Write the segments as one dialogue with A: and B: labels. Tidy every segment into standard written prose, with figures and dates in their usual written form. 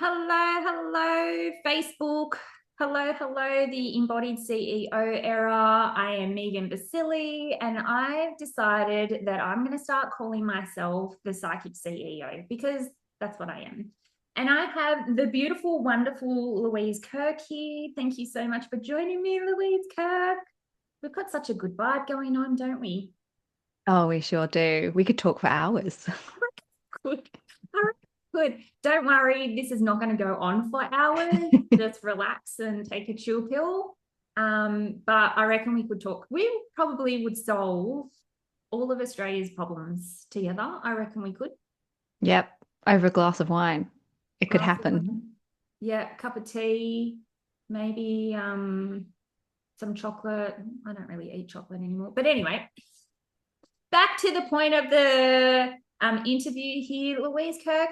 A: Hello, hello, Facebook. Hello, hello, the Embodied CEO Era. I am Megan Basili, and I've decided that I'm going to start calling myself the Psychic CEO because that's what I am. And I have the beautiful, wonderful Louise Kirk here. Thank you so much for joining me, Louise Kirk. We've got such a good vibe going on, don't we?
B: Oh, we sure do. We could talk for hours.
A: Good. All right, good. Don't worry, this is not going to go on for hours. Just relax and take a chill pill. But I reckon we could talk. We probably would solve all of Australia's problems together. I reckon we could.
B: Yep, over a glass of wine. It could
A: Glass of
B: happen.
A: wine. Yeah, cup of tea, maybe some chocolate. I don't really eat chocolate anymore. But anyway, back to the point of the interview here, Louise Kirk.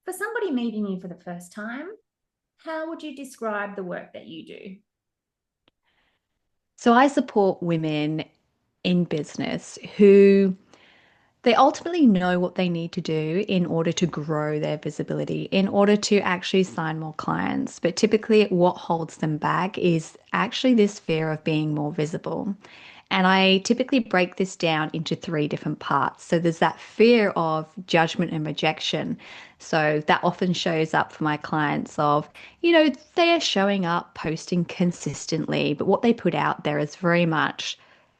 A: For somebody meeting you for the first time, how would you describe the work that you do?
B: So I support women in business who they ultimately know what they need to do in order to grow their visibility, in order to actually sign more clients. But typically, what holds them back is actually this fear of being more visible. And I typically break this down into three different parts. So there's that fear of judgment and rejection. So that often shows up for my clients of, they are showing up, posting consistently, but what they put out there is very much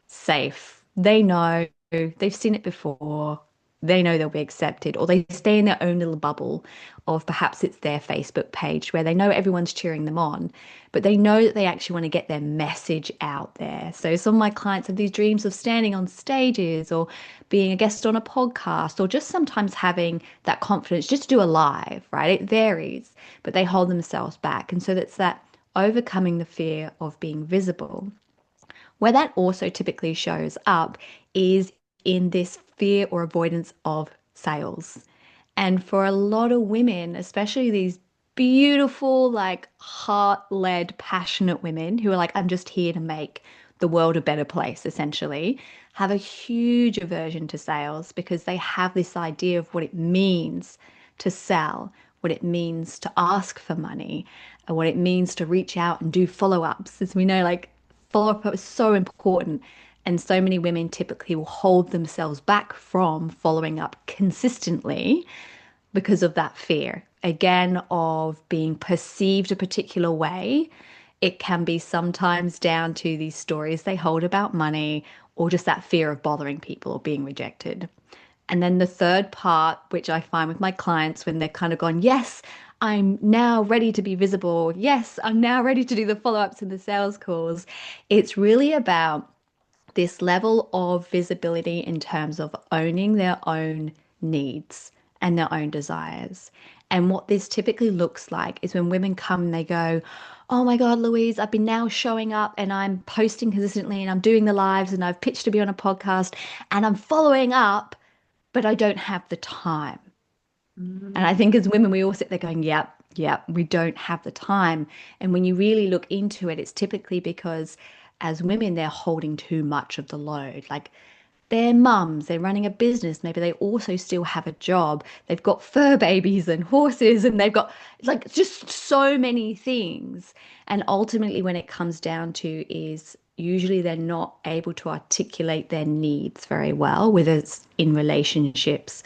B: safe. They know, they've seen it before. They know they'll be accepted, or they stay in their own little bubble of perhaps it's their Facebook page where they know everyone's cheering them on, but they know that they actually want to get their message out there. So some of my clients have these dreams of standing on stages or being a guest on a podcast or just sometimes having that confidence just to do a live, right? It varies, but they hold themselves back. And so that's that overcoming the fear of being visible. Where that also typically shows up is in this fear or avoidance of sales. And for a lot of women, especially these beautiful, like heart-led, passionate women who are like, I'm just here to make the world a better place, essentially, have a huge aversion to sales because they have this idea of what it means to sell, what it means to ask for money, and what it means to reach out and do follow-ups. As we know, like follow-up is so important. And so many women typically will hold themselves back from following up consistently because of that fear, again, of being perceived a particular way. It can be sometimes down to these stories they hold about money or just that fear of bothering people or being rejected. And then the third part, which I find with my clients when they're kind of gone, yes, I'm now ready to be visible. Yes, I'm now ready to do the follow ups and the sales calls. It's really about this level of visibility in terms of owning their own needs and their own desires. And what this typically looks like is when women come and they go, oh my God, Louise, I've been now showing up and I'm posting consistently and I'm doing the lives and I've pitched to be on a podcast and I'm following up, but I don't have the time. And I
A: Mm.
B: think as women, we all sit there going, yep, yep, we don't have the time. And when you really look into it, it's typically because as women, they're holding too much of the load. Like they're mums, they're running a business. Maybe they also still have a job. They've got fur babies and horses, and they've got like just so many things. And ultimately, when it comes down to is usually they're not able to articulate their needs very well, whether it's in relationships,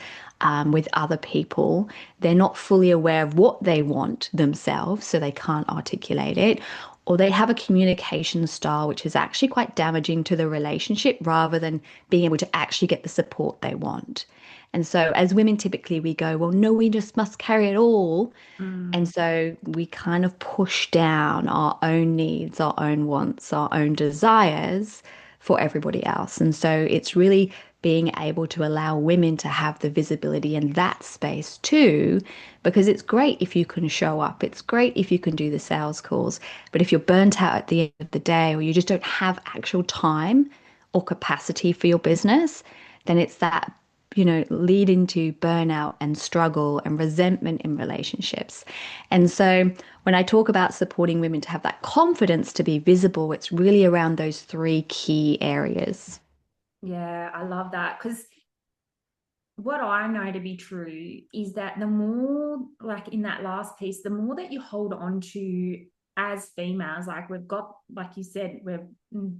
B: with other people. They're not fully aware of what they want themselves, so they can't articulate it, or they have a communication style which is actually quite damaging to the relationship rather than being able to actually get the support they want. And so, as women, typically we go, well, no, we just must carry it all. And
A: Mm.
B: so we kind of push down our own needs, our own wants, our own desires for everybody else. And so it's really being able to allow women to have the visibility in that space too, because it's great if you can show up. It's great if you can do the sales calls. But if you're burnt out at the end of the day or you just don't have actual time or capacity for your business, then it's that lead into burnout and struggle and resentment in relationships. And so when I talk about supporting women to have that confidence to be visible, it's really around those three key areas.
A: Yeah, I love that because what I know to be true is that the more, like in that last piece, the more that you hold on to as females, like we've got, like you said, we're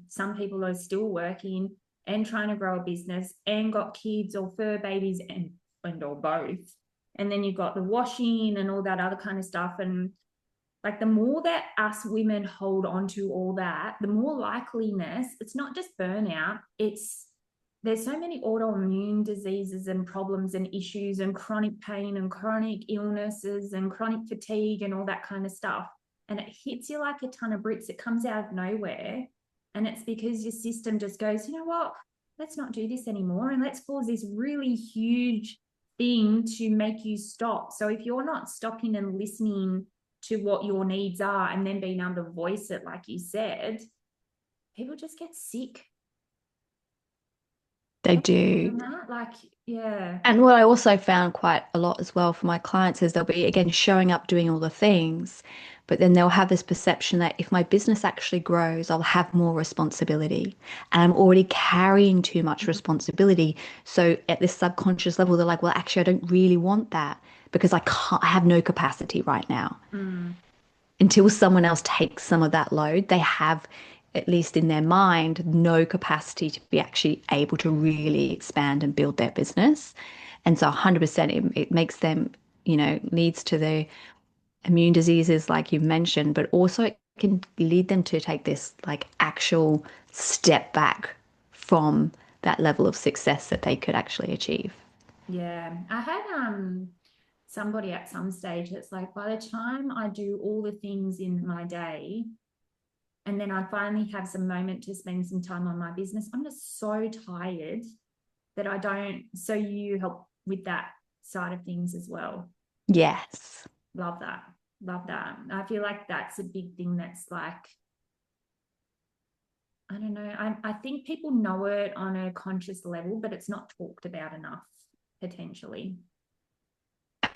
A: some people are still working and trying to grow a business and got kids or fur babies and or both. And then you've got the washing and all that other kind of stuff. And like the more that us women hold on to all that, the more likeliness, it's not just burnout, it's there's so many autoimmune diseases and problems and issues and chronic pain and chronic illnesses and chronic fatigue and all that kind of stuff. And it hits you like a ton of bricks. It comes out of nowhere. And it's because your system just goes, you know what? Let's not do this anymore. And let's cause this really huge thing to make you stop. So if you're not stopping and listening to what your needs are and then being able to voice it, like you said, people just get sick.
B: They do.
A: That. Like, yeah.
B: And what I also found quite a lot as well for my clients is they'll be, again, showing up doing all the things, but then they'll have this perception that if my business actually grows, I'll have more responsibility. And I'm already carrying too much responsibility. So at this subconscious level, they're like, well, actually, I don't really want that because I have no capacity right now.
A: Mm,
B: Until someone else takes some of that load, they have, at least in their mind, no capacity to be actually able to really expand and build their business. And so 100% it makes them, leads to the immune diseases like you've mentioned, but also it can lead them to take this like actual step back from that level of success that they could actually achieve.
A: yeah. I had somebody at some stage that's like, by the time I do all the things in my day, and then I finally have some moment to spend some time on my business, I'm just so tired that I don't. So you help with that side of things as well.
B: Yes.
A: Love that. Love that. I feel like that's a big thing that's like, I don't know. I think people know it on a conscious level, but it's not talked about enough, potentially.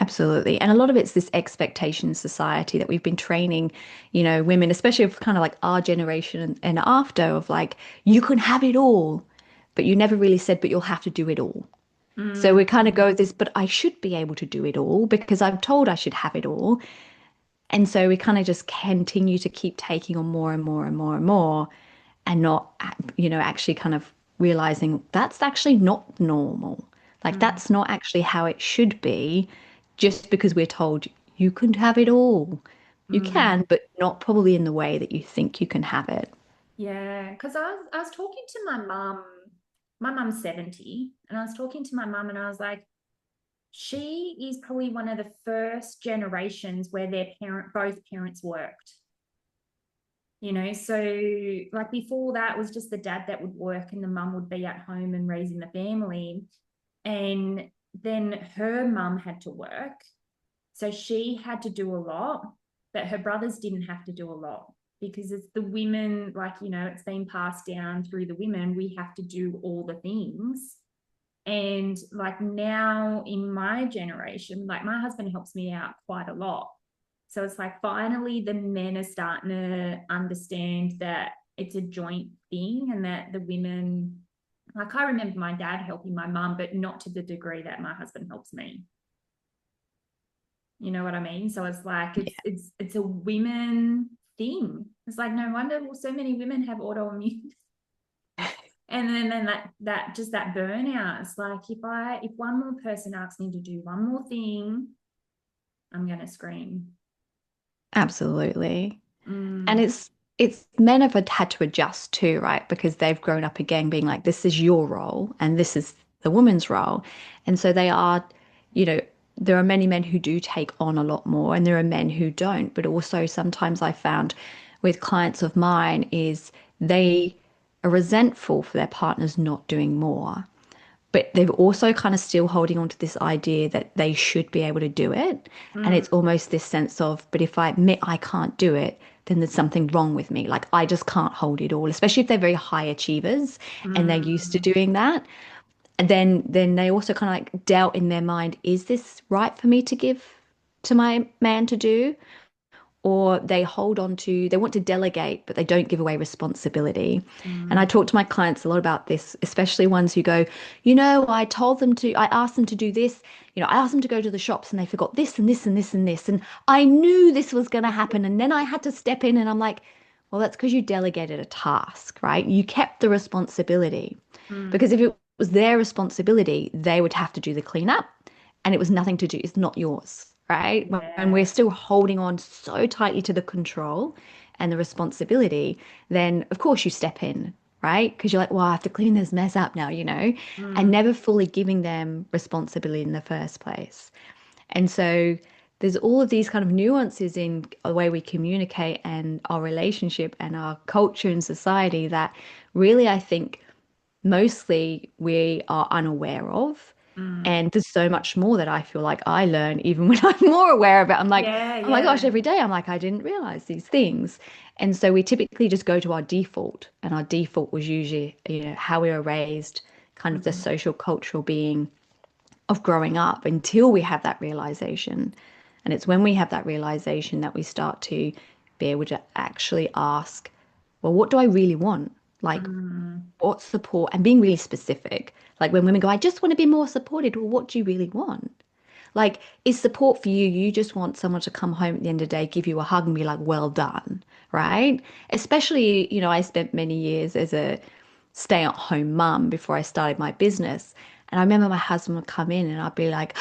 B: Absolutely. And a lot of it's this expectation society that we've been training, women, especially of kind of like our generation and after, of like, you can have it all, but you never really said, but you'll have to do it all. So
A: Mm,
B: we kind of go with this, but I should be able to do it all because I'm told I should have it all. And so we kind of just continue to keep taking on more and more and more and more and not, actually kind of realizing that's actually not normal. Like
A: mm,
B: that's not actually how it should be just because we're told you can have it all. You
A: mm.
B: can, but not probably in the way that you think you can have it.
A: Yeah, because I was talking to my mum. My mum's 70, and I was talking to my mum, and I was like, she is probably one of the first generations where both parents worked. So like before that was just the dad that would work and the mum would be at home and raising the family. And then her mum had to work. So she had to do a lot, but her brothers didn't have to do a lot because it's the women, like, it's been passed down through the women. We have to do all the things. And like now in my generation, like my husband helps me out quite a lot. So it's like finally the men are starting to understand that it's a joint thing and that the women, like I remember my dad helping my mum, but not to the degree that my husband helps me. You know what I mean? So it's like it's a women thing. It's like no wonder so many women have autoimmune. And then that just that burnout. It's like if one more person asks me to do one more thing, I'm gonna scream.
B: Absolutely. And
A: Mm,
B: it's men have had to adjust too, right? Because they've grown up again being like, this is your role and this is the woman's role. And so they are, you know, there are many men who do take on a lot more and there are men who don't. But also sometimes I found with clients of mine is they are resentful for their partners not doing more. But they're also kind of still holding on to this idea that they should be able to do it. And
A: mm,
B: it's almost this sense of, but if I admit I can't do it, then there's something wrong with me. Like I just can't hold it all, especially if they're very high achievers and they're used to
A: mm,
B: doing that. And then they also kind of like doubt in their mind, is this right for me to give to my man to do? or they hold on to, they want to delegate, but they don't give away responsibility. And I
A: Mm,
B: talk to my clients a lot about this, especially ones who go, I asked them to do this, I asked them to go to the shops and they forgot this and this and this and this. And I knew this was going to happen. And then I had to step in and I'm like, well, that's because you delegated a task, right? You kept the responsibility.
A: mm,
B: Because if it was their responsibility, they would have to do the cleanup and it was nothing to do, it's not yours, right? When
A: yeah.
B: we're still holding on so tightly to the control and the responsibility, then of course you step in, right? Because you're like, well, I have to clean this mess up now, and
A: Mm,
B: never fully giving them responsibility in the first place. And so there's all of these kind of nuances in the way we communicate and our relationship and our culture and society that really I think mostly we are unaware of.
A: mm.
B: And there's so much more that I feel like I learn even when I'm more aware of it. I'm like,
A: Yeah,
B: oh my gosh,
A: yeah.
B: every day I'm like, I didn't realize these things. And so we typically just go to our default. And our default was usually, how we were raised, kind of the
A: Mm,
B: social cultural being of growing up until we have that realization. And it's when we have that realization that we start to be able to actually ask, well, what do I really want? Like,
A: mm,
B: what support and being really specific. Like when women go, I just want to be more supported. Well, what do you really want? Like, is support for you? You just want someone to come home at the end of the day, give you a hug and be like, well done, right? Especially, I spent many years as a stay-at-home mum before I started my business. And I remember my husband would come in and I'd be like,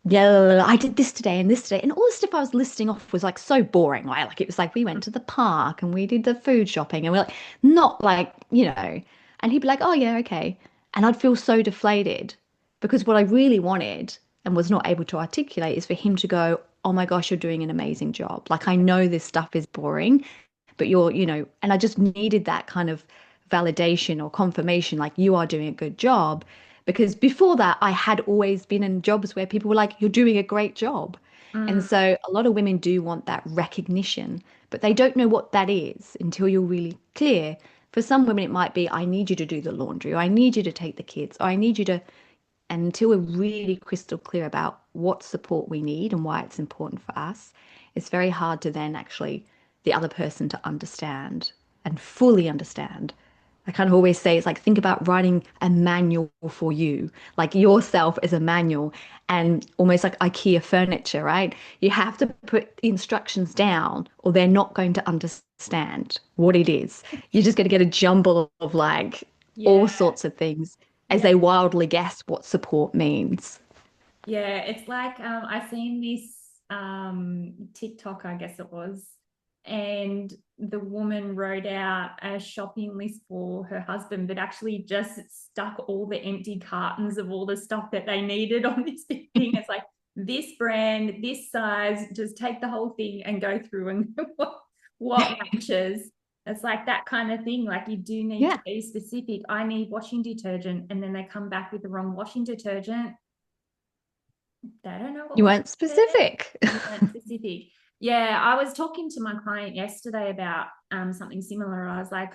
B: yeah, I did this today and this today. And all the stuff I was listing off was like so boring, right? Like it was like we went to the park and we did the food shopping and we're like, not like, and he'd be like, oh yeah, okay. And I'd feel so deflated because what I really wanted and was not able to articulate is for him to go, oh my gosh, you're doing an amazing job. Like I know this stuff is boring, but and I just needed that kind of validation or confirmation, like you are doing a good job. Because before that, I had always been in jobs where people were like, you're doing a great job. And
A: mm,
B: so a lot of women do want that recognition, but they don't know what that is until you're really clear. For some women, it might be, I need you to do the laundry, or I need you to take the kids, or I need you to, and until we're really crystal clear about what support we need and why it's important for us, it's very hard to then actually the other person to understand and fully understand. I kind of always say it's like think about writing a manual for you, like yourself as a manual and almost like IKEA furniture, right? You have to put the instructions down or they're not going to understand what it is. You're just going to get a jumble of like all
A: yeah,
B: sorts of things as
A: yeah,
B: they wildly guess what support means.
A: yeah. It's like I seen this TikTok, I guess it was, and the woman wrote out a shopping list for her husband, but actually just stuck all the empty cartons of all the stuff that they needed on this big thing. It's like this brand, this size, just take the whole thing and go through and what matches. It's like that kind of thing. Like you do need to
B: Yeah,
A: be specific. I need washing detergent, and then they come back with the wrong washing detergent. They don't know what
B: you
A: washing
B: weren't
A: detergent.
B: specific.
A: You weren't specific. Yeah, I was talking to my client yesterday about something similar. I was like,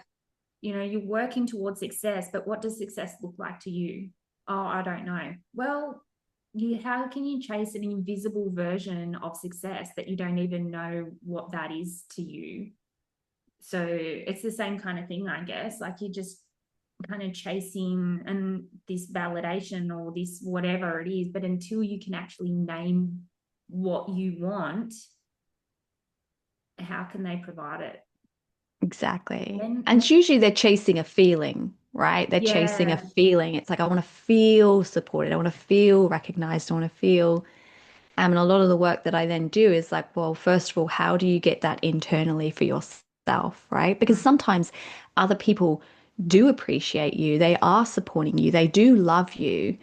A: you're working towards success, but what does success look like to you? Oh, I don't know. Well, how can you chase an invisible version of success that you don't even know what that is to you? So it's the same kind of thing, I guess. Like you just kind of chasing and this validation or this whatever it is, but until you can actually name what you want, how can they provide it?
B: Exactly. And
A: When
B: it's usually they're chasing a feeling, right? They're chasing a
A: yeah,
B: feeling. It's like, I want to feel supported. I want to feel recognized. I want to feel. And a lot of the work that I then do is like, well, first of all, how do you get that internally for yourself, right? Because sometimes other people do appreciate you. They are supporting you. They do love you,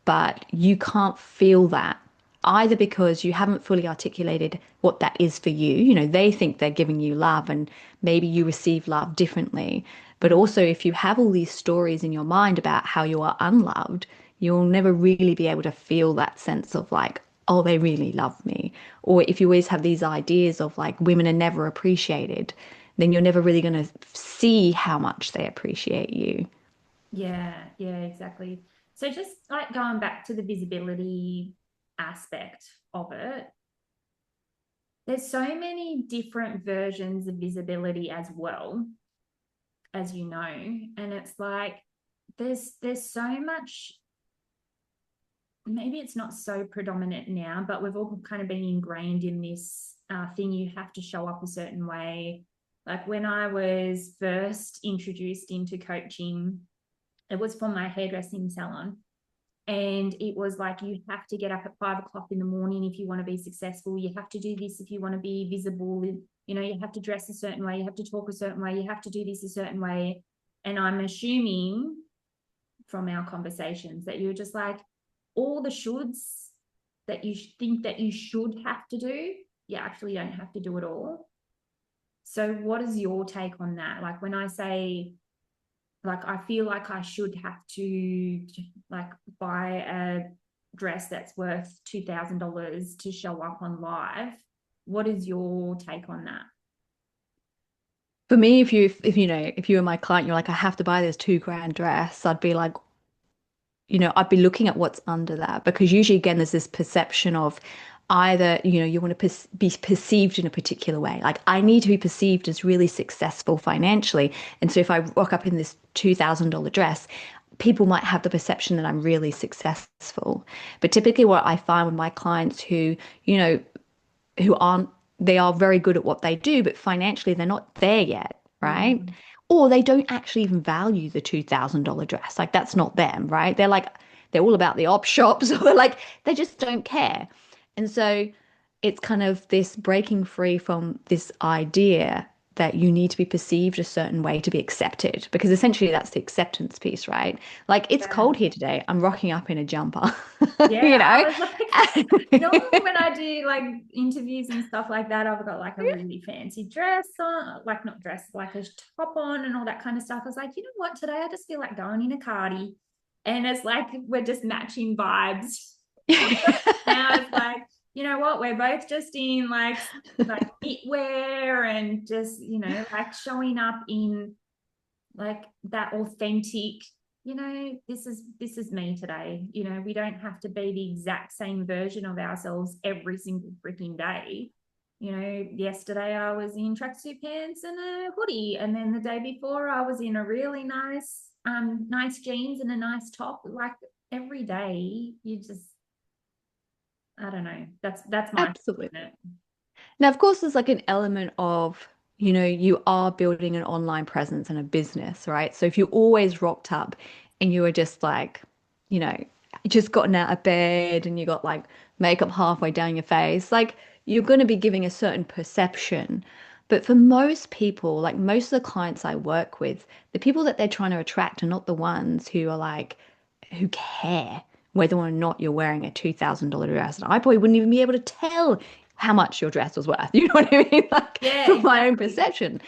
B: but you can't feel that either because you haven't fully articulated what that is for you. They think they're giving you love and maybe you receive love differently. But
A: mm,
B: also, if you have all these stories in your mind about how you are unloved, you'll never really be able to feel that sense of like, oh, they really love me. Or if you always have these ideas of like women are never appreciated, then you're never really going to see how much they appreciate you.
A: yeah, exactly. So just like going back to the visibility aspect of it, there's so many different versions of visibility as well, as you know, and it's like there's so much. Maybe it's not so predominant now, but we've all kind of been ingrained in this thing. You have to show up a certain way. Like when I was first introduced into coaching, it was for my hairdressing salon. And it was like, you have to get up at 5 o'clock in the morning if you want to be successful. You have to do this if you want to be visible. You know, you have to dress a certain way. You have to talk a certain way. You have to do this a certain way. And I'm assuming from our conversations that you're just like, all the shoulds that you think that you should have to do, you actually don't have to do it all. So what is your take on that? Like when I say, like, I feel like I should have to like buy a dress that's worth $2,000 to show up on live. What is your take on that?
B: For me, if you were my client, you're like, I have to buy this 2 grand dress, I'd be like, I'd be looking at what's under that, because usually, again, there's this perception of either, you want to be perceived in a particular way. Like, I need to be perceived as really successful financially. And so if I rock up in this $2,000 dress, people might have the perception that I'm really successful. But typically what I find with my clients who aren't, they are very good at what they do, but financially they're not there yet, right?
A: Mm.
B: Or they don't actually even value the $2,000 dress. Like that's not them, right? They're all about the op shops, or like they just don't care. And so it's kind of this breaking free from this idea that you need to be perceived a certain way to be accepted, because essentially that's the acceptance piece, right? Like it's
A: Yeah.
B: cold here today. I'm rocking up in a jumper,
A: Yeah,
B: you
A: I
B: know?
A: was like, normally when I do like interviews and stuff like that, I've got like a really fancy dress on, like not dress, like a top on and all that kind of stuff. I was like, you know what, today I just feel like going in a cardi. And it's like we're just matching vibes. Now it's like, you know what, we're both just in like knitwear and just, like showing up in like that authentic, this is me today. We don't have to be the exact same version of ourselves every single freaking day. Yesterday I was in tracksuit pants and a hoodie, and then the day before I was in a really nice jeans and a nice top. Like every day you just, I don't know, that's my
B: Absolutely.
A: it.
B: Now, of course, there's like an element of, you are building an online presence and a business, right? So if you always rocked up and you were just like, you know, just gotten out of bed and you got like makeup halfway down your face, like you're going to be giving a certain perception. But for most people, like most of the clients I work with, the people that they're trying to attract are not the ones who are like, who care whether or not you're wearing a $2,000 dress. And I probably wouldn't even be able to tell how much your dress was worth. You know what I mean? Like
A: Yeah,
B: from my own
A: exactly.
B: perception.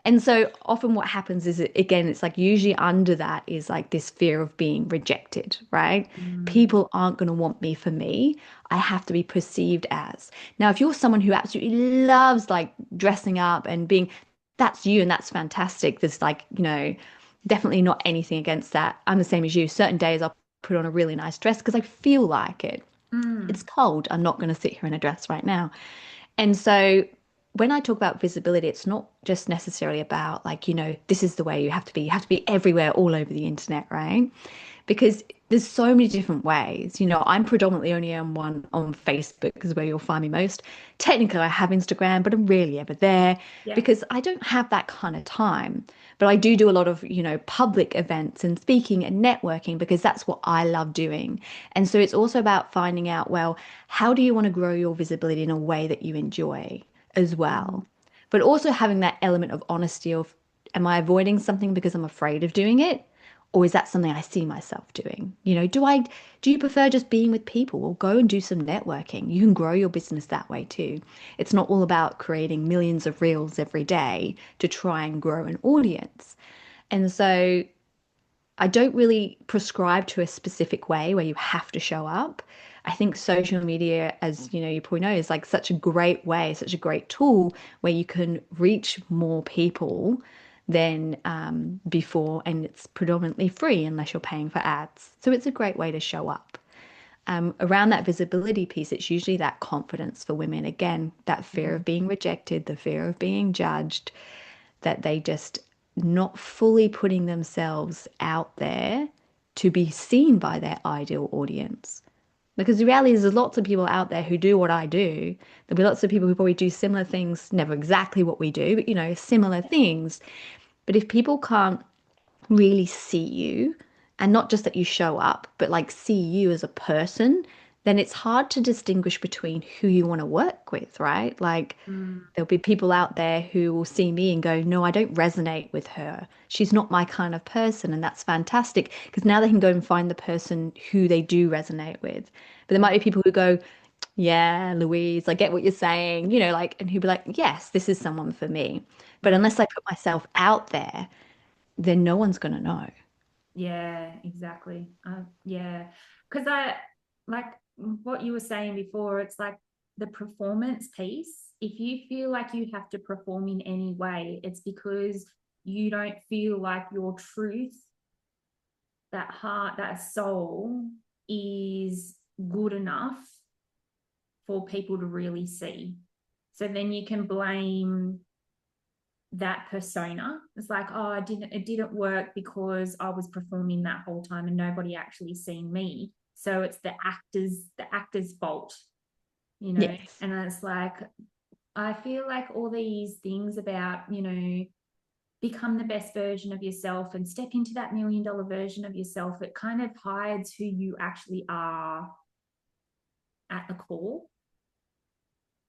B: And so often what happens is, again, it's like usually under that is like this fear of being rejected, right?
A: Mm,
B: People aren't going to want me for me. I have to be perceived as. Now, if you're someone who absolutely loves like dressing up and being, that's you and that's fantastic. There's like, definitely not anything against that. I'm the same as you. Certain days I'll put on a really nice dress because I feel like it. It's
A: mm,
B: cold. I'm not going to sit here in a dress right now. And so when I talk about visibility, it's not just necessarily about like, this is the way you have to be. You have to be everywhere, all over the internet, right? Because there's so many different ways. I'm predominantly only on Facebook is where you'll find me most. Technically, I have Instagram, but I'm rarely ever there
A: yeah.
B: because I don't have that kind of time. But I do a lot of, public events and speaking and networking because that's what I love doing. And so it's also about finding out, well, how do you want to grow your visibility in a way that you enjoy as
A: Mm,
B: well? But also having that element of honesty of, am I avoiding something because I'm afraid of doing it? Or is that something I see myself doing? Do you prefer just being with people? Well, go and do some networking. You can grow your business that way too. It's not all about creating millions of reels every day to try and grow an audience. And so I don't really prescribe to a specific way where you have to show up. I think social media, as you probably know, is like such a great way, such a great tool where you can reach more people than before, and it's predominantly free unless you're paying for ads. So it's a great way to show up. Around that visibility piece, it's usually that confidence for women. Again, that fear of being rejected, the fear of being judged, that they just not fully putting themselves out there to be seen by their ideal audience. Because the reality is, there's lots of people out there who do what I do. There'll be lots of people who probably do similar things, never exactly what we do, but similar things. But if people can't really see you, and not just that you show up, but like see you as a person, then it's hard to distinguish between who you want to work with, right? Like
A: Mm,
B: there'll be people out there who will see me and go, no, I don't resonate with her. She's not my kind of person. And that's fantastic because now they can go and find the person who they do resonate with. But there might be people who go, yeah, Louise, I get what you're saying, like, and who'd be like, yes, this is someone for me. But
A: mm.
B: unless I put myself out there, then no one's going to know.
A: Yeah, exactly. Yeah, because I like what you were saying before. It's like the performance piece. If you feel like you have to perform in any way, it's because you don't feel like your truth, that heart, that soul is good enough for people to really see. So then you can blame that persona. It's like, oh, it didn't work because I was performing that whole time and nobody actually seen me. So it's the actor's fault,
B: Yes.
A: And it's like, I feel like all these things about, become the best version of yourself and step into that $1 million version of yourself, it kind of hides who you actually are at the core.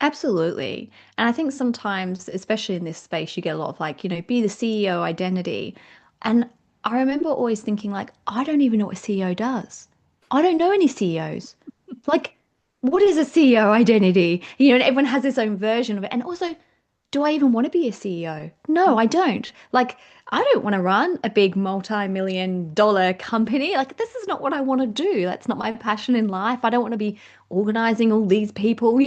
B: Absolutely. And I think sometimes, especially in this space, you get a lot of like, be the CEO identity. And I remember always thinking like, I don't even know what a CEO does. I don't know any CEOs. Like, what is a CEO identity? And everyone has this own version of it. And also, do I even want to be a CEO? No, I don't. Like, I don't want to run a big multi-million-dollar company. Like, this is not what I want to do. That's not my passion in life. I don't want to be organizing all these people.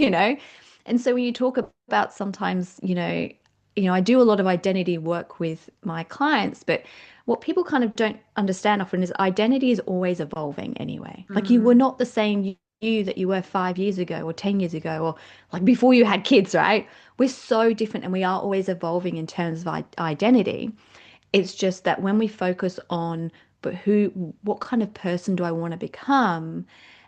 B: And so when you talk about sometimes, I do a lot of identity work with my clients, but what people kind of don't understand often is identity is always evolving anyway. Like you were
A: Mm,
B: not the same you that you were 5 years ago or 10 years ago or like before you had kids, right? We're so different and we are always evolving in terms of identity. It's just that when we focus on, but what kind of person do I want to become?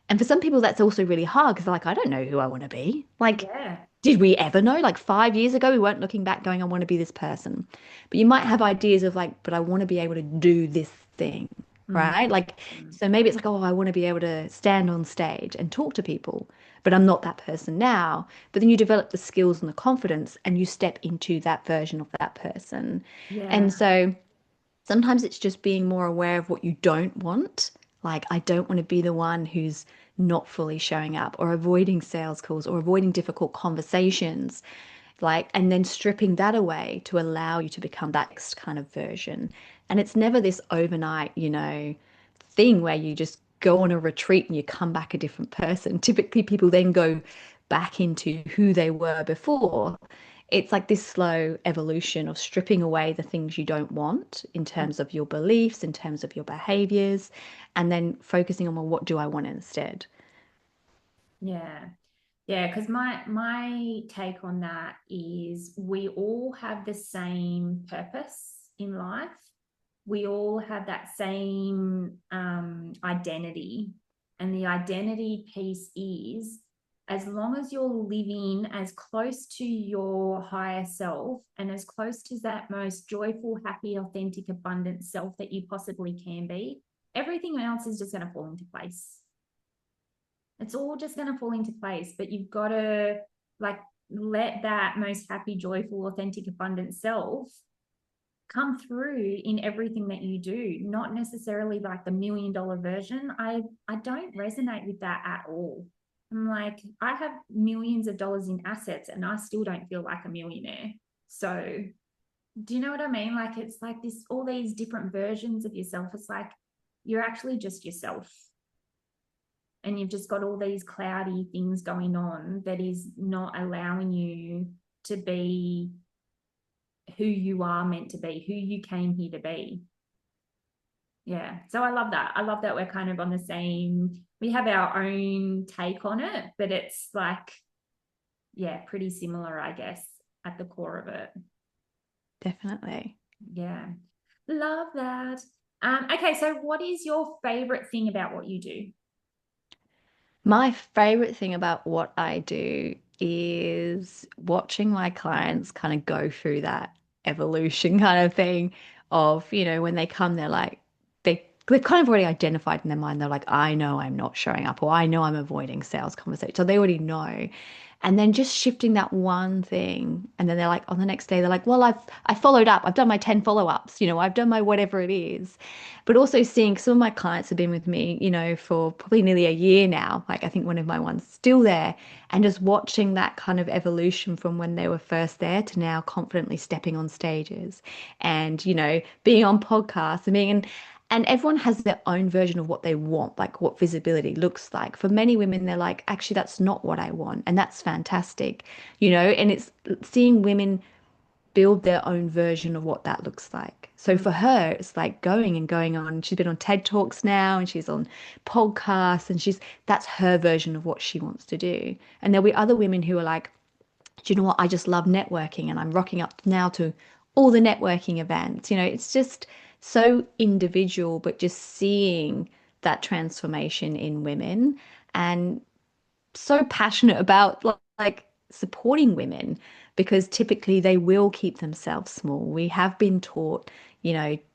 B: And for some people, that's also really hard because they're like, I don't know who I want to be. Like,
A: yeah.
B: did we ever know? Like 5 years ago, we weren't looking back going, I want to be this person. But you might have ideas of like, but I want to be able to do this thing,
A: Mm,
B: right? Like,
A: mm,
B: so maybe it's like, oh, I want to be able to stand on stage and talk to people, but I'm not that person now. But then you develop the skills and the confidence and you step into that version of that person.
A: yeah.
B: And so sometimes it's just being more aware of what you don't want. Like, I don't want to be the one who's not fully showing up or avoiding sales calls or avoiding difficult conversations. Like, and then stripping that away to allow you to become that next kind of version. And it's never this overnight, thing where you just go on a retreat and you come back a different person. Typically, people then go back into who they were before. It's like this slow evolution of stripping away the things you don't want in
A: Mm,
B: terms of your beliefs, in terms of your behaviors, and then focusing on, well, what do I want instead?
A: yeah. Yeah, because my take on that is we all have the same purpose in life. We all have that same identity. And the identity piece is as long as you're living as close to your higher self and as close to that most joyful, happy, authentic, abundant self that you possibly can be, everything else is just going to fall into place. It's all just going to fall into place, but you've got to like let that most happy, joyful, authentic, abundant self come through in everything that you do, not necessarily like the $1 million version. I don't resonate with that at all. I'm like, I have millions of dollars in assets and I still don't feel like a millionaire. So do you know what I mean? Like it's like this, all these different versions of yourself. It's like you're actually just yourself and you've just got all these cloudy things going on that is not allowing you to be who you are meant to be, who you came here to be. Yeah. So I love that. I love that we're kind of on the same we have our own take on it, but it's like, yeah, pretty similar, I guess, at the core of it.
B: Definitely.
A: Yeah. Love that. Okay, so what is your favorite thing about what you do?
B: My favorite thing about what I do is watching my clients kind of go through that evolution kind of thing of, when they come, they're like, they've kind of already identified in their mind, they're like, I know I'm not showing up, or I know I'm avoiding sales conversation. So they already know. And then just shifting that one thing. And then they're like, on the next day, they're like, well, I followed up. I've done my 10 follow-ups, I've done my whatever it is. But also seeing some of my clients have been with me, for probably nearly a year now. Like I think one of my ones still there, and just watching that kind of evolution from when they were first there to now confidently stepping on stages and, being on podcasts and being in, and everyone has their own version of what they want, like what visibility looks like. For many women, they're like, actually, that's not what I want. And that's fantastic, and it's seeing women build their own version of what that looks like. So
A: Mm,
B: for her, it's like going and going on. She's been on TED Talks now and she's on podcasts and that's her version of what she wants to do. And there'll be other women who are like, do you know what? I just love networking and I'm rocking up now to all the networking events. It's just so individual, but just seeing that transformation in women and so passionate about like supporting women because typically they will keep themselves small. We have been taught,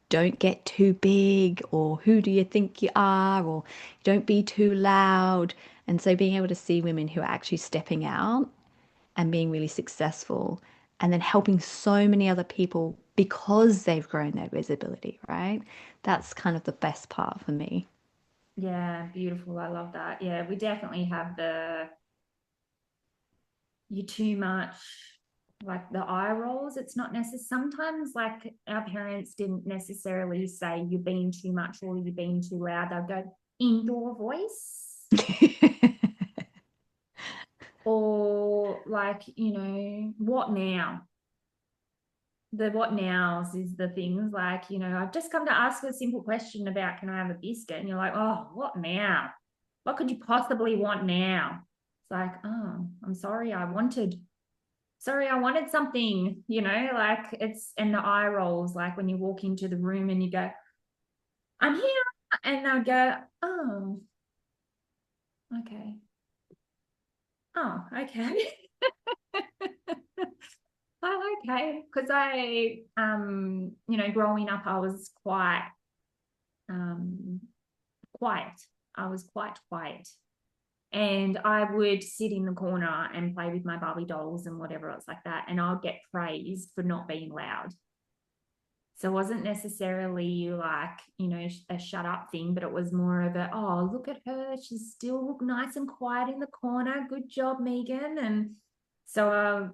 B: don't get too big, or who do you think you are, or don't be too loud. And so being able to see women who are actually stepping out and being really successful and then helping so many other people because they've grown their visibility, right? That's kind of the best part for me.
A: yeah, beautiful. I love that. Yeah, we definitely have the you too much, like the eye rolls. It's not necessary. Sometimes, like our parents didn't necessarily say you're being too much or you're being too loud. They'd go indoor voice, or like, what now? The what nows is the things like, I've just come to ask a simple question about can I have a biscuit? And you're like, oh, what now? What could you possibly want now? It's like, oh, I'm sorry, I wanted something, like it's, and the eye rolls, like when you walk into the room and you go, I'm here. And they'll go, oh, okay. Oh, okay. Oh, okay. Because growing up, I was quite um, quiet. I was quite quiet. And I would sit in the corner and play with my Barbie dolls and whatever else like that. And I'll get praised for not being loud. So it wasn't necessarily like, a shut up thing, but it was more of a, oh, look at her. She's still nice and quiet in the corner. Good job, Megan. And so I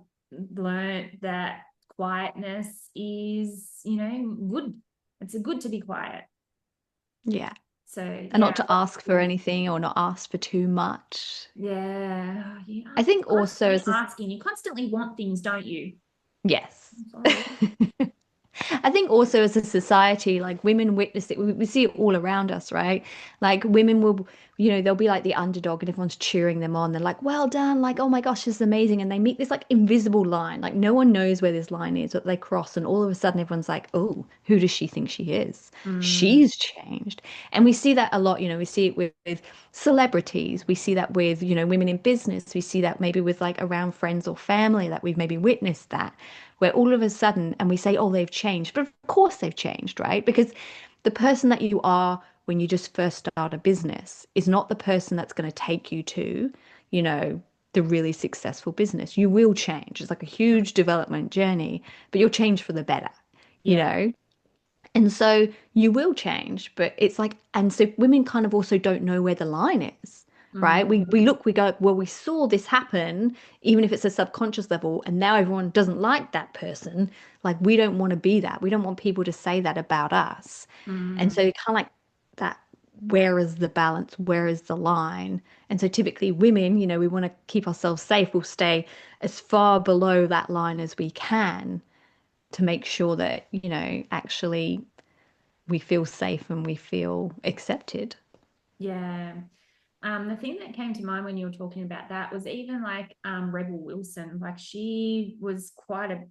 A: learned that quietness is, good. It's good to be quiet.
B: Yeah.
A: So
B: And
A: yeah,
B: not to ask for anything or not ask for too much.
A: yeah, you
B: I think also
A: constantly
B: as this,
A: asking. You constantly want things, don't you?
B: yes.
A: I'm sorry.
B: I think also as a society, like women witness it, we see it all around us, right? Like women will, they'll be like the underdog and everyone's cheering them on. They're like, well done, like, oh my gosh, this is amazing. And they meet this like invisible line. Like no one knows where this line is, but they cross and all of a sudden everyone's like, oh, who does she think she is?
A: Mm,
B: She's changed. And we see that a lot, we see it with celebrities. We see that with, women in business. We see that maybe with like around friends or family that we've maybe witnessed that where all of a sudden, and we say, oh, they've changed. But of course they've changed, right? Because the person that you are when you just first start a business is not the person that's going to take you to, you know, the really successful business. You will change. It's like a huge development journey, but you'll change for the better, you
A: yeah.
B: know? And so you will change, but it's like, and so women kind of also don't know where the line is, right?
A: Mm,
B: We look, we go, well, we saw this happen, even if it's a subconscious level, and now everyone doesn't like that person. Like we don't want to be that. We don't want people to say that about us. And
A: mm,
B: so kind of like that, where is the balance? Where is the line? And so typically women, we want to keep ourselves safe. We'll stay as far below that line as we can to make sure that, actually we feel safe and we feel accepted.
A: yeah. The thing that came to mind when you were talking about that was even like Rebel Wilson. Like she was quite a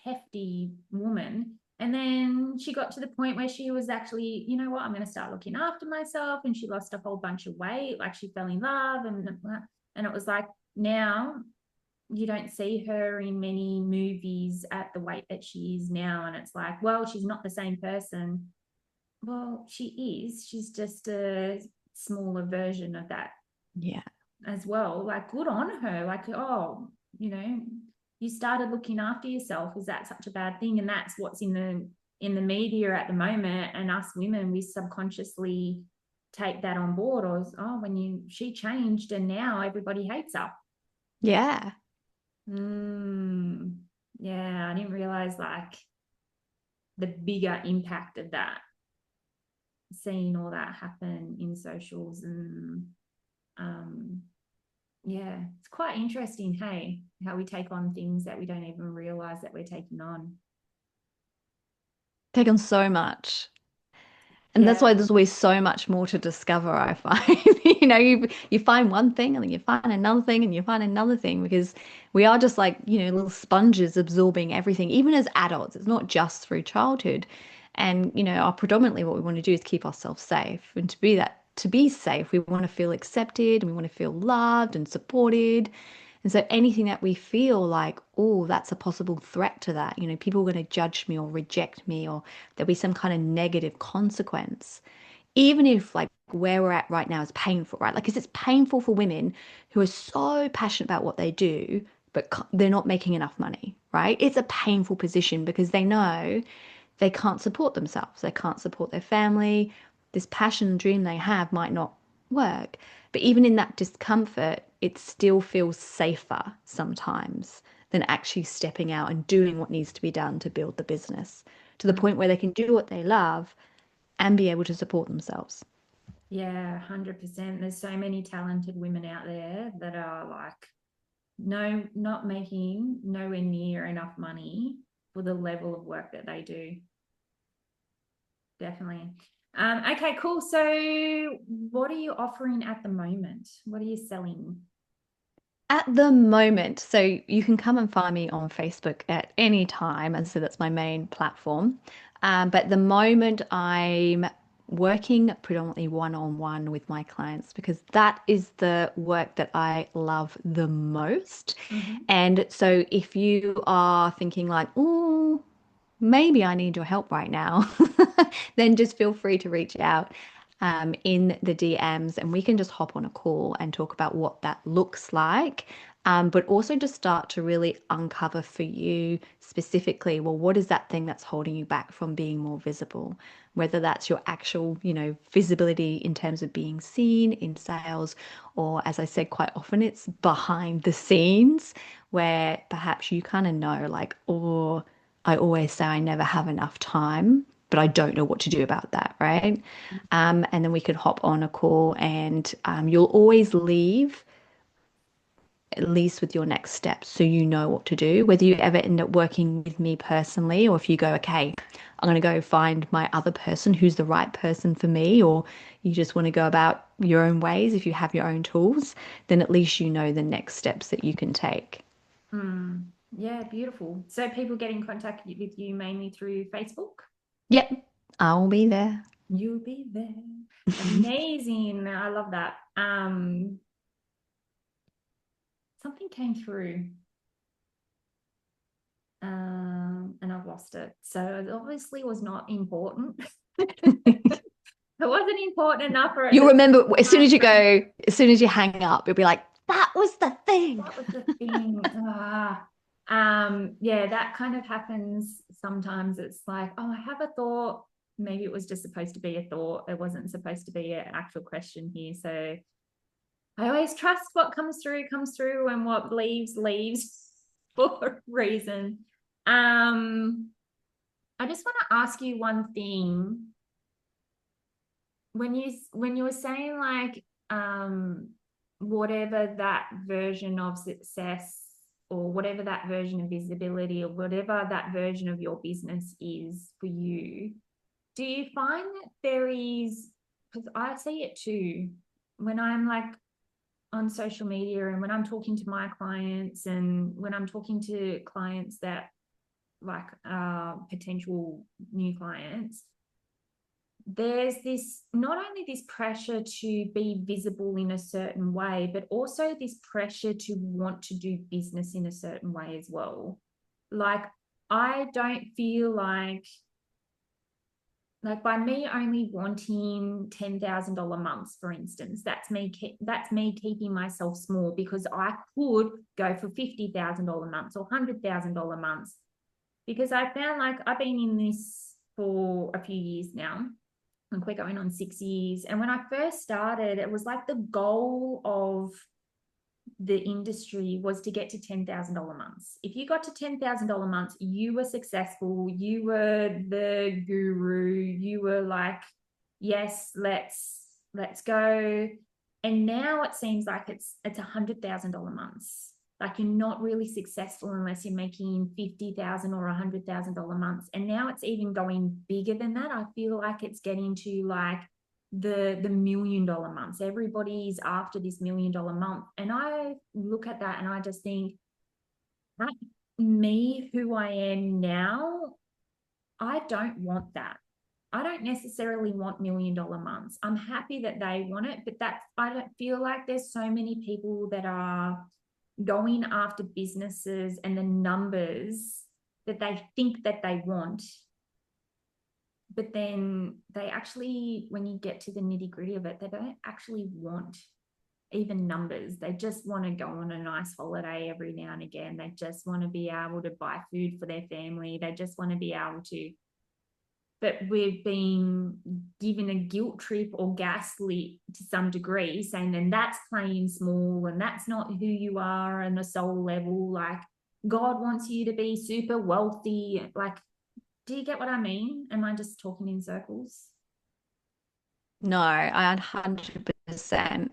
A: hefty woman. And then she got to the point where she was actually, you know what, I'm going to start looking after myself. And she lost a whole bunch of weight. Like she fell in love. And it was like, now you don't see her in many movies at the weight that she is now. And it's like, well, she's not the same person. Well, she is. She's just a smaller version of that
B: Yeah.
A: as well. Like, good on her. Like, oh, you know, you started looking after yourself. Is that such a bad thing? And that's what's in the media at the moment. And us women, we subconsciously take that on board. Or oh, when she changed and now everybody hates her.
B: Yeah.
A: Yeah, I didn't realize like the bigger impact of that, seeing all that happen in socials and yeah, it's quite interesting, hey, how we take on things that we don't even realize that we're taking on.
B: Take on so much. And that's
A: Yeah.
B: why there's always so much more to discover, I find. You find one thing and then you find another thing and you find another thing because we are just like, little sponges absorbing everything, even as adults. It's not just through childhood. And, our predominantly what we want to do is keep ourselves safe. And to be safe, we want to feel accepted and we want to feel loved and supported. And so anything that we feel like, oh, that's a possible threat to that, people are going to judge me or reject me, or there'll be some kind of negative consequence. Even if like where we're at right now is painful, right? Like, because it's painful for women who are so passionate about what they do, but they're not making enough money, right? It's a painful position because they know they can't support themselves. They can't support their family. This passion and dream they have might not work. But even in that discomfort, it still feels safer sometimes than actually stepping out and doing what needs to be done to build the business to the point where they can do what they love and be able to support themselves.
A: Yeah, 100%. There's so many talented women out there that are like, no, not making nowhere near enough money for the level of work that they do. Definitely. Okay, cool. So what are you offering at the moment? What are you selling?
B: At the moment, so you can come and find me on Facebook at any time, and so that's my main platform. But at the moment, I'm working predominantly one-on-one with my clients because that is the work that I love the most.
A: Mm-hmm.
B: And so if you are thinking like, oh, maybe I need your help right now, then just feel free to reach out in the DMs and we can just hop on a call and talk about what that looks like. But also just start to really uncover for you specifically, well, what is that thing that's holding you back from being more visible? Whether that's your actual, visibility in terms of being seen in sales, or as I said, quite often it's behind the scenes where perhaps you kind of know, like, or I always say I never have enough time, but I don't know what to do about that, right? And then we could hop on a call and you'll always leave at least with your next steps so you know what to do. Whether you ever end up working with me personally or if you go, okay, I'm going to go find my other person who's the right person for me, or you just want to go about your own ways if you have your own tools, then at least you know the next steps that you can take.
A: Yeah, beautiful. So people get in contact with you mainly through Facebook?
B: Yep, I'll be there.
A: You'll be there. Amazing. I love that. Something came through, and I've lost it. So it obviously was not important. It wasn't important enough for it
B: You'll
A: to
B: remember as soon
A: come
B: as you
A: through.
B: go, as soon as you hang up, you'll be like, that was the thing.
A: What was the thing? Yeah, that kind of happens sometimes. It's like, oh, I have a thought. Maybe it was just supposed to be a thought. It wasn't supposed to be an actual question here. So I always trust what comes through, and what leaves for a reason. I just want to ask you one thing. When you were saying like whatever that version of success or whatever that version of visibility or whatever that version of your business is for you, do you find that there is, because I see it too, when I'm like on social media and when I'm talking to my clients and when I'm talking to clients that like potential new clients, there's this not only this pressure to be visible in a certain way, but also this pressure to want to do business in a certain way as well. Like, I don't feel like by me only wanting $10,000 months, for instance, that's me keeping myself small, because I could go for $50,000 months or $100,000 months, because I found like I've been in this for a few years now, and we're going on 6 years. And when I first started, it was like the goal of the industry was to get to $10,000 months. If you got to $10,000 months, you were successful, you were the guru, you were like, yes, let's go. And now it seems like it's $100,000 months. Like, you're not really successful unless you're making $50,000 or $100,000 months. And now it's even going bigger than that. I feel like it's getting to like the $1 million months. Everybody's after this $1 million month. And I look at that and I just think, that me, who I am now, I don't want that. I don't necessarily want $1 million months. I'm happy that they want it, but that's, I don't feel like there's so many people that are going after businesses and the numbers that they think that they want, but then they actually, when you get to the nitty gritty of it, they don't actually want even numbers. They just want to go on a nice holiday every now and again. They just want to be able to buy food for their family. They just want to be able to. But we've been given a guilt trip or gaslit to some degree, saying then that's playing small and that's not who you are on a soul level. Like, God wants you to be super wealthy. Like, do you get what I mean? Am I just talking in circles?
B: No, I 100%.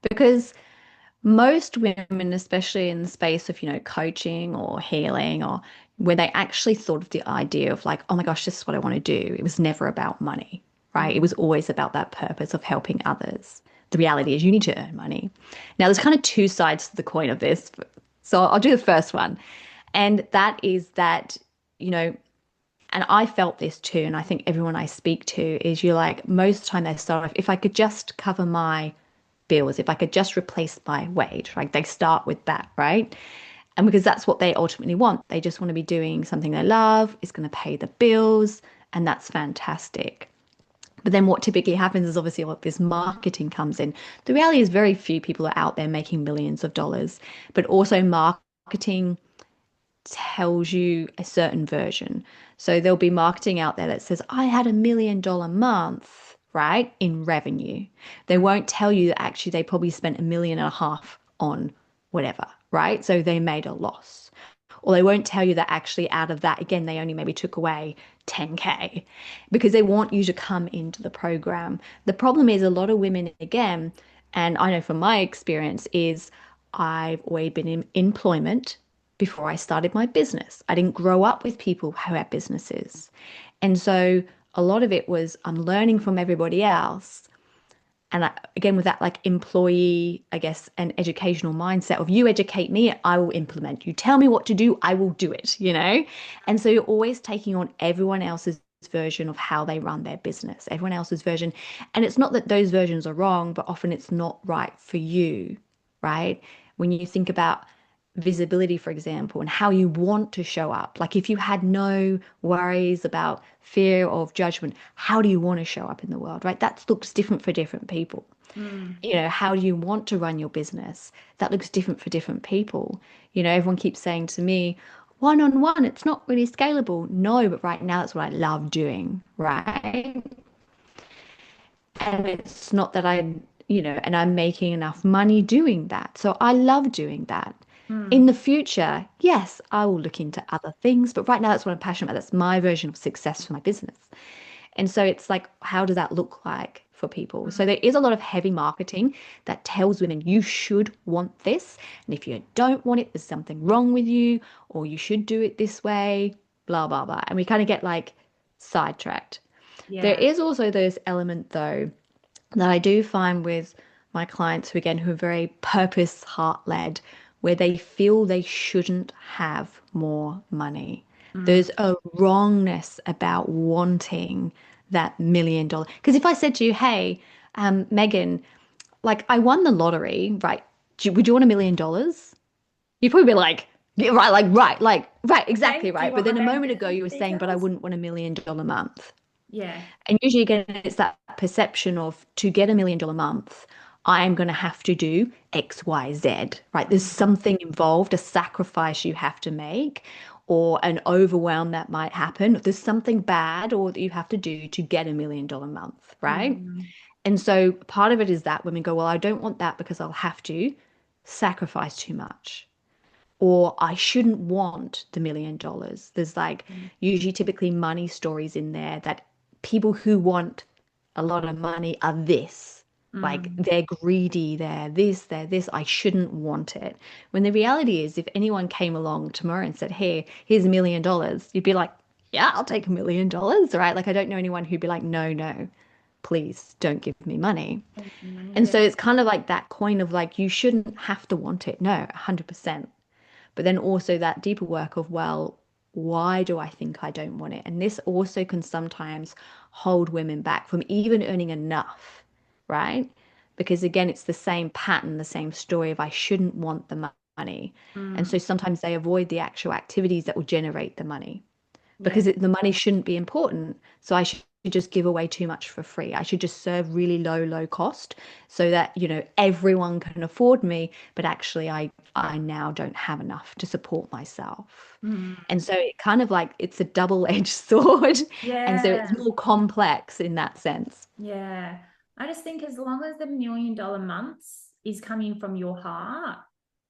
B: Because most women, especially in the space of, coaching or healing, or where they actually thought of the idea of like, oh my gosh, this is what I want to do. It was never about money, right? It was always about that purpose of helping others. The reality is you need to earn money. Now, there's kind of two sides to the coin of this. So I'll do the first one. And that is that, you know, and I felt this too, and I think everyone I speak to is you're like, most of the time they start off, if I could just cover my bills, if I could just replace my wage, like they start with that, right? And because that's what they ultimately want. They just want to be doing something they love, is going to pay the bills, and that's fantastic. But then what typically happens is obviously what this marketing comes in. The reality is very few people are out there making millions of dollars, but also marketing tells you a certain version. So there'll be marketing out there that says, I had $1 million month, right, in revenue. They won't tell you that actually they probably spent 1.5 million on whatever, right? So they made a loss. Or they won't tell you that actually out of that, again, they only maybe took away 10K because they want you to come into the program. The problem is a lot of women, again, and I know from my experience, is I've always been in employment before I started my business. I didn't grow up with people who had businesses. And so a lot of it was I'm learning from everybody else. And again, with that like employee, I guess, an educational mindset of you educate me, I will implement. You tell me what to do, I will do it. And so you're always taking on everyone else's version of how they run their business, everyone else's version. And it's not that those versions are wrong, but often it's not right for you, right? When you think about visibility, for example, and how you want to show up. Like if you had no worries about fear of judgment, how do you want to show up in the world, right? That looks different for different people.
A: Mm.
B: How do you want to run your business? That looks different for different people. Everyone keeps saying to me, one on one, it's not really scalable. No, but right now that's what I love doing, right? And it's not that and I'm making enough money doing that. So I love doing that. In
A: Mm.
B: the future, yes, I will look into other things, but right now that's what I'm passionate about. That's my version of success for my business. And so it's like, how does that look like for people? So there is a lot of heavy marketing that tells women you should want this. And if you don't want it, there's something wrong with you, or you should do it this way, blah, blah, blah. And we kind of get like sidetracked. There
A: Yeah.
B: is also this element though that I do find with my clients who, again, who are very purpose heart led, where they feel they shouldn't have more money.
A: Mm.
B: There's a wrongness about wanting that $1 million. Because if I said to you, hey, Megan, like I won the lottery, right? Would you want $1 million? You'd probably be like, yeah, right, right, exactly
A: Okay, do you
B: right. But
A: want my
B: then a
A: bank
B: moment ago, you were saying, but I
A: details?
B: wouldn't want $1 million a month.
A: Yeah.
B: And usually, again, it's that perception of to get $1 million a month, I am going to have to do X, Y, Z, right? There's
A: Mm.
B: something involved, a sacrifice you have to make, or an overwhelm that might happen. There's something bad or that you have to do to get $1 million a month, right?
A: Mm.
B: And so part of it is that women go, well, I don't want that because I'll have to sacrifice too much or I shouldn't want the $1 million. There's like
A: Mm.
B: usually typically money stories in there that people who want a lot of money are this. Like
A: Mm.
B: they're greedy, they're this, I shouldn't want it. When the reality is, if anyone came along tomorrow and said, hey, here's $1 million, you'd be like, yeah, I'll take $1 million, right? Like I don't know anyone who'd be like, no, no, please don't give me money.
A: Money,
B: And
A: yeah.
B: so it's kind of like that coin of like, you shouldn't have to want it. No, 100%. But then also that deeper work of, well, why do I think I don't want it? And this also can sometimes hold women back from even earning enough, right? Because again, it's the same pattern, the same story of I shouldn't want the money. And
A: Mm.
B: so sometimes they avoid the actual activities that will generate the money
A: Yeah.
B: because the money shouldn't be important. So I should just give away too much for free. I should just serve really low cost so that, everyone can afford me, but actually I now don't have enough to support myself.
A: Mm.
B: And so it kind of like it's a double-edged sword. And so it's
A: Yeah.
B: more complex in that sense.
A: Yeah. I just think as long as the $1 million months is coming from your heart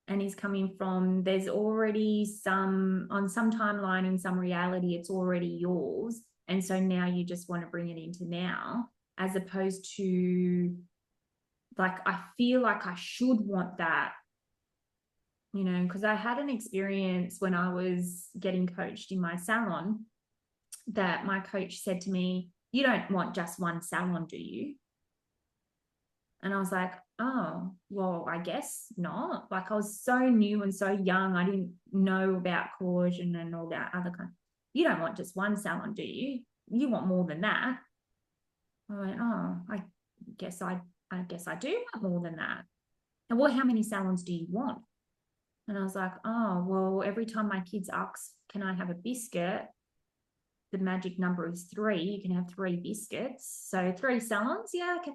A: and is coming from, there's already some, on some timeline, in some reality, it's already yours. And so now you just want to bring it into now, as opposed to like, I feel like I should want that, because I had an experience when I was getting coached in my salon that my coach said to me, you don't want just one salon, do you? And I was like, oh, well, I guess not. Like I was so new and so young. I didn't know about coercion and all that other kind. You don't want just one salon, do you? You want more than that. I went, oh, I guess I do want more than that. And well, how many salons do you want? And I was like, oh, well, every time my kids ask, can I have a biscuit? The magic number is three. You can have three biscuits. So three salons, yeah, okay.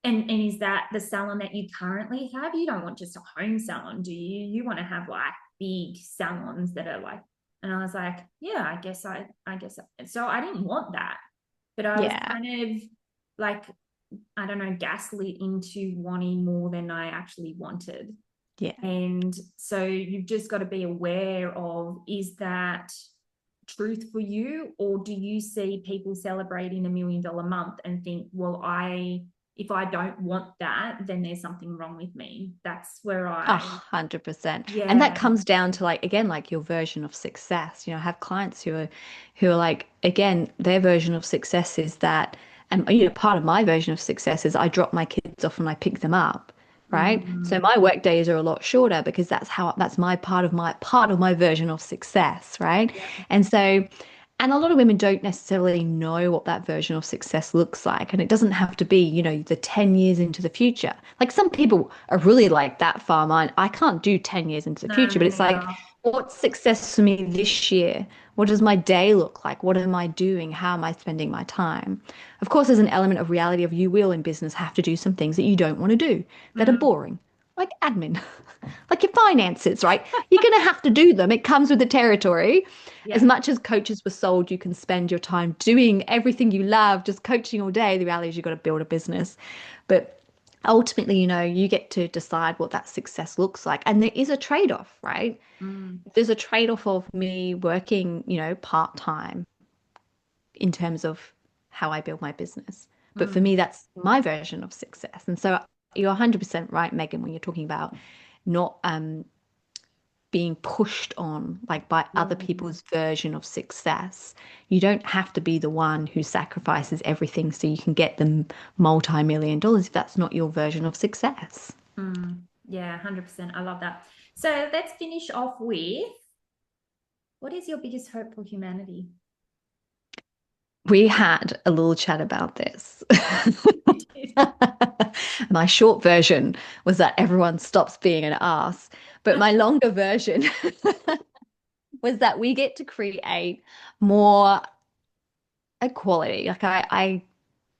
A: And is that the salon that you currently have? You don't want just a home salon, do you? You want to have like big salons that are like, and I was like, yeah, I guess. So I didn't want that, but I was
B: Yeah.
A: kind of like, I don't know, gaslit into wanting more than I actually wanted.
B: Yeah.
A: And so you've just got to be aware of, is that truth for you, or do you see people celebrating $1 million a month and think, well, if I don't want that, then there's something wrong with me? That's where
B: 100%. And that
A: yeah.
B: comes down to like again, like your version of success. I have clients who are like, again, their version of success is that, and part of my version of success is I drop my kids off and I pick them up. Right. So
A: Mm,
B: my work days are a lot shorter because that's my part of my version of success. Right.
A: yeah.
B: And so and a lot of women don't necessarily know what that version of success looks like. And it doesn't have to be, the 10 years into the future. Like some people are really like that far mind. I can't do 10 years into the
A: No,
B: future,
A: me
B: but it's like,
A: neither.
B: what's success for me this year? What does my day look like? What am I doing? How am I spending my time? Of course, there's an element of reality of you will in business have to do some things that you don't want to do that are
A: Mm,
B: boring, like admin, like your finances, right? You're going to have to do them. It comes with the territory. As
A: yeah.
B: much as coaches were sold, you can spend your time doing everything you love, just coaching all day. The reality is you've got to build a business. But ultimately, you get to decide what that success looks like. And there is a trade-off, right?
A: Mm,
B: There's a trade-off of me working, part-time in terms of how I build my business. But for
A: mm,
B: me, that's my version of success. And so you're 100% right, Megan, when you're talking about not being pushed on like by other
A: Yeah.
B: people's version of success. You don't have to be the one who sacrifices everything so you can get the multi-million dollars if that's not your version of success.
A: Yeah, 100%. I love that. So let's finish off with, what is your biggest hope for humanity?
B: We had a little chat about this.
A: We did.
B: My short version was that everyone stops being an ass, but my longer version was that we get to create more equality. Like I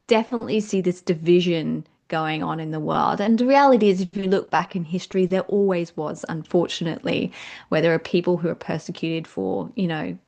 B: definitely see this division going on in the world. And the reality is, if you look back in history, there always was, unfortunately, where there are people who are persecuted for,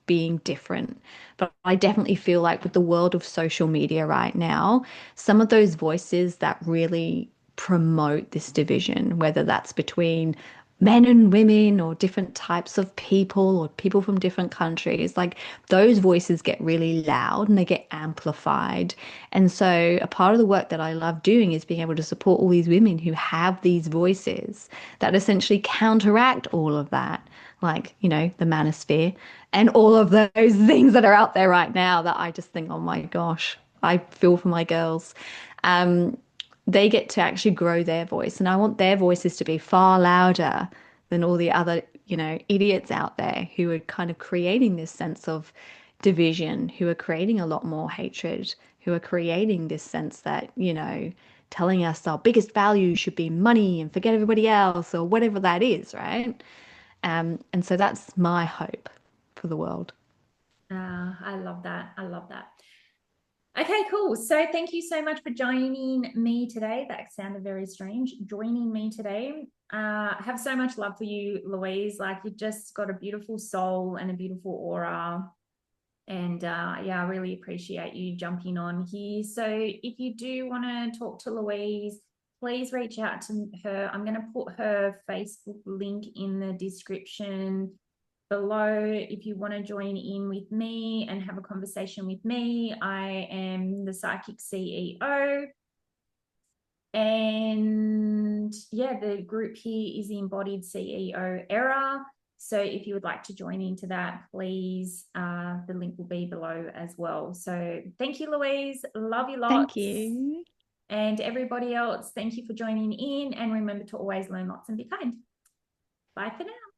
B: being different. But I definitely feel like with the world of social media right now, some of those voices that really promote this division, whether that's between men and women or different types of people or people from different countries, like those voices get really loud and they get amplified. And so a part of the work that I love doing is being able to support all these women who have these voices that essentially counteract all of that, like, the manosphere and all of those things that are out there right now that I just think, oh my gosh, I feel for my girls. Um, they get to actually grow their voice, and I want their voices to be far louder than all the other, idiots out there who are kind of creating this sense of division, who are creating a lot more hatred, who are creating this sense that, telling us our biggest value should be money and forget everybody else or whatever that is, right? And so that's my hope for the world.
A: I love that. I love that. Okay, cool. So thank you so much for joining me today. That sounded very strange. Joining me today. I have so much love for you, Louise. Like, you've just got a beautiful soul and a beautiful aura. And yeah, I really appreciate you jumping on here. So if you do want to talk to Louise, please reach out to her. I'm going to put her Facebook link in the description below. If you want to join in with me and have a conversation with me, I am the Psychic CEO. And yeah, the group here is the Embodied CEO Era. So if you would like to join into that, please, the link will be below as well. So thank you, Louise. Love you
B: Thank
A: lots.
B: you.
A: And everybody else, thank you for joining in. And remember to always learn lots and be kind. Bye for now.